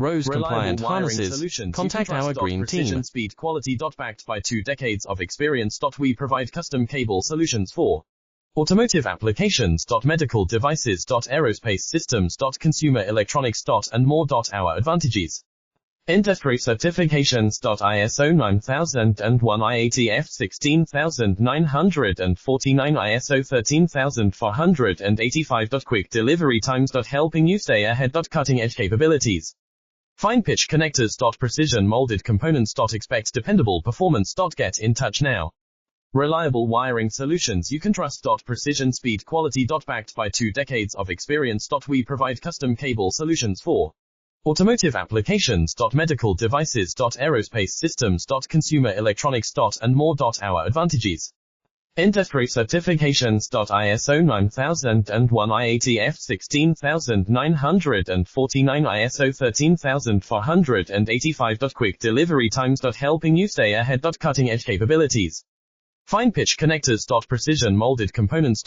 RoHS-compliant harnesses. Contact our green precision, team. Speed, quality. Backed by 2 decades of experience. We provide custom cable solutions for automotive applications. Medical devices. Aerospace systems. Consumer electronics. And more. Our advantages: industry certifications. ISO 9001, IATF 16949, ISO 13485. Quick delivery times. Helping you stay ahead. Cutting edge capabilities: fine pitch connectors. Precision molded components. Expect dependable performance. Get in touch now. Reliable wiring solutions you can trust. Precision, speed, quality. Backed by 2 decades of experience. We provide custom cable solutions for automotive applications. Medical devices. Aerospace systems. Consumer electronics. And more. Our advantages: industry certifications. ISO 9001, IATF 16949, ISO 13485. Quick delivery times. Helping you stay ahead. Cutting edge capabilities: fine pitch connectors. Precision molded components.